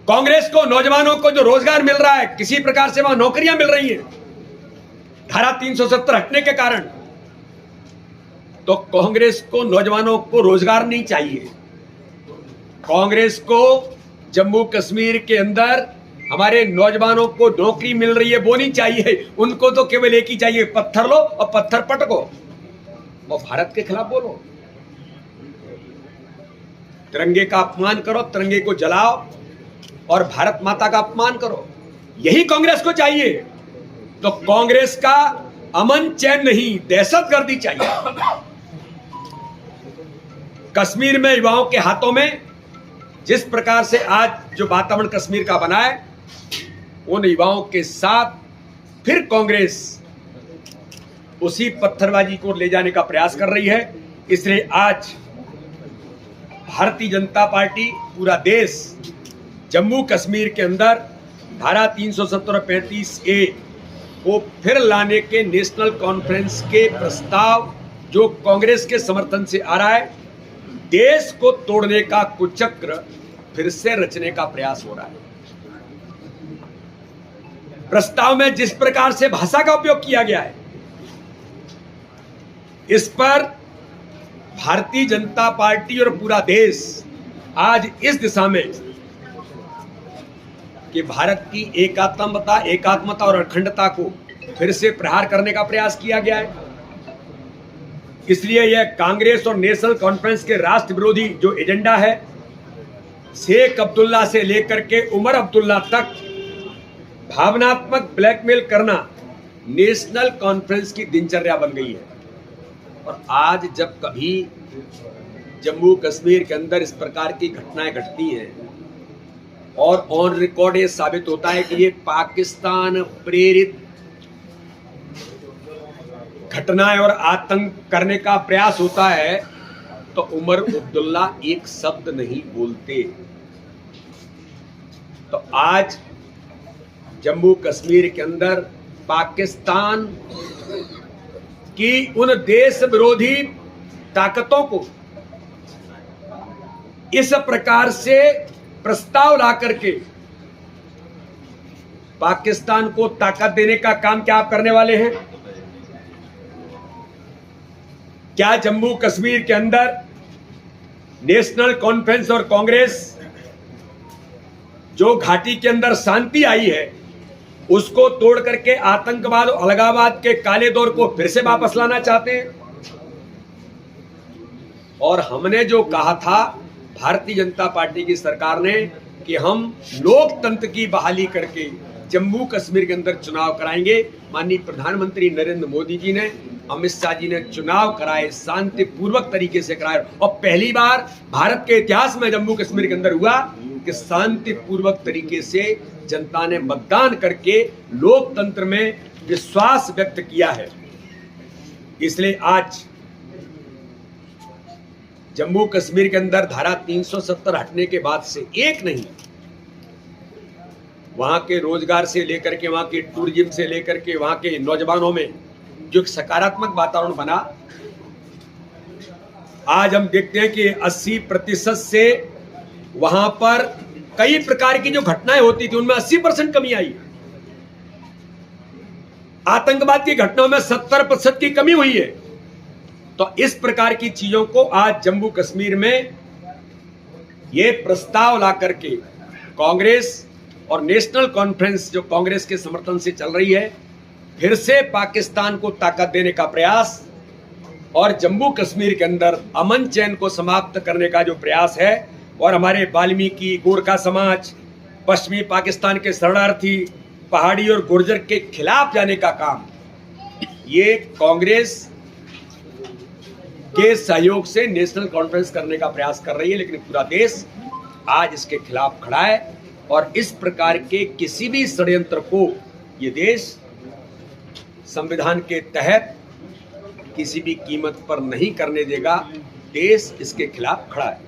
कांग्रेस को नौजवानों को जो रोजगार मिल रहा है, किसी प्रकार से वहां नौकरियां मिल रही हैं धारा 370 हटने के कारण, तो कांग्रेस को नौजवानों को रोजगार नहीं चाहिए। कांग्रेस को जम्मू कश्मीर के अंदर हमारे नौजवानों को नौकरी मिल रही है वो नहीं चाहिए। उनको तो केवल एक ही चाहिए, पत्थर लो और पत्थर पटको और भारत के खिलाफ बोलो, तिरंगे का अपमान करो, तिरंगे को जलाओ और भारत माता का अपमान करो, यही कांग्रेस को चाहिए। तो कांग्रेस का अमन चैन नहीं, दहशतगर्दी चाहिए। कश्मीर में युवाओं के हाथों में जिस प्रकार से आज जो वातावरण कश्मीर का बना है, उन युवाओं के साथ फिर कांग्रेस उसी पत्थरबाजी को ले जाने का प्रयास कर रही है। इसलिए आज भारतीय जनता पार्टी पूरा देश जम्मू कश्मीर के अंदर धारा 370-35A को फिर लाने के नेशनल कॉन्फ्रेंस के प्रस्ताव जो कांग्रेस के समर्थन से आ रहा है, देश को तोड़ने का कुचक्र फिर से रचने का प्रयास हो रहा है। प्रस्ताव में जिस प्रकार से भाषा का उपयोग किया गया है, इस पर भारतीय जनता पार्टी और पूरा देश आज इस दिशा में कि भारत की एकात्मता और अखंडता को फिर से प्रहार करने का प्रयास किया गया है। इसलिए यह कांग्रेस और नेशनल कॉन्फ्रेंस के राष्ट्र विरोधी जो एजेंडा है, शेख अब्दुल्ला से लेकर के उमर अब्दुल्ला तक भावनात्मक ब्लैकमेल करना नेशनल कॉन्फ्रेंस की दिनचर्या बन गई है। और आज जब कभी जम्मू कश्मीर के अंदर इस प्रकार की घटनाएं घटती हैं और ऑन रिकॉर्ड ये साबित होता है कि ये पाकिस्तान प्रेरित घटनाएं और आतंक करने का प्रयास होता है, तो उमर अब्दुल्ला एक शब्द नहीं बोलते। तो आज जम्मू कश्मीर के अंदर पाकिस्तान की उन देश विरोधी ताकतों को इस प्रकार से प्रस्ताव ला करके पाकिस्तान को ताकत देने का काम क्या आप करने वाले हैं? क्या जम्मू कश्मीर के अंदर नेशनल कॉन्फ्रेंस और कांग्रेस जो घाटी के अंदर शांति आई है उसको तोड़ करके आतंकवाद और अलगाववाद के काले दौर को फिर से वापस लाना चाहते हैं? और हमने जो कहा था भारतीय जनता पार्टी की सरकार ने कि हम लोकतंत्र की बहाली करके जम्मू कश्मीर के अंदर चुनाव कराएंगे। माननीय प्रधानमंत्री नरेंद्र मोदी जी ने, अमित शाह जी ने चुनाव कराए, शांतिपूर्वक तरीके से कराए और पहली बार भारत के इतिहास में जम्मू कश्मीर के अंदर हुआ कि शांतिपूर्वक तरीके से जनता ने मतदान करके लोकतंत्र में विश्वास व्यक्त किया है। इसलिए आज जम्मू कश्मीर के अंदर धारा 370 हटने के बाद से एक नहीं, वहां के रोजगार से लेकर के, वहां के टूरिज्म से लेकर के, वहां के नौजवानों में जो एक सकारात्मक वातावरण बना, आज हम देखते हैं कि 80% से वहां पर कई प्रकार की जो घटनाएं होती थी उनमें 80% कमी आई। आतंकवाद की घटनाओं में 70% की कमी हुई है। तो इस प्रकार की चीजों को आज जम्मू कश्मीर में ये प्रस्ताव ला करके कांग्रेस और नेशनल कॉन्फ्रेंस जो कांग्रेस के समर्थन से चल रही है, फिर से पाकिस्तान को ताकत देने का प्रयास और जम्मू कश्मीर के अंदर अमन चैन को समाप्त करने का जो प्रयास है, और हमारे वाल्मीकि, गोरखा समाज, पश्चिमी पाकिस्तान के शरणार्थी, पहाड़ी और गुर्जर के खिलाफ जाने का काम ये कांग्रेस के सहयोग से नेशनल कॉन्फ्रेंस करने का प्रयास कर रही है। लेकिन पूरा देश आज इसके खिलाफ खड़ा है और इस प्रकार के किसी भी षड्यंत्र को ये देश संविधान के तहत किसी भी कीमत पर नहीं करने देगा। देश इसके खिलाफ खड़ा है।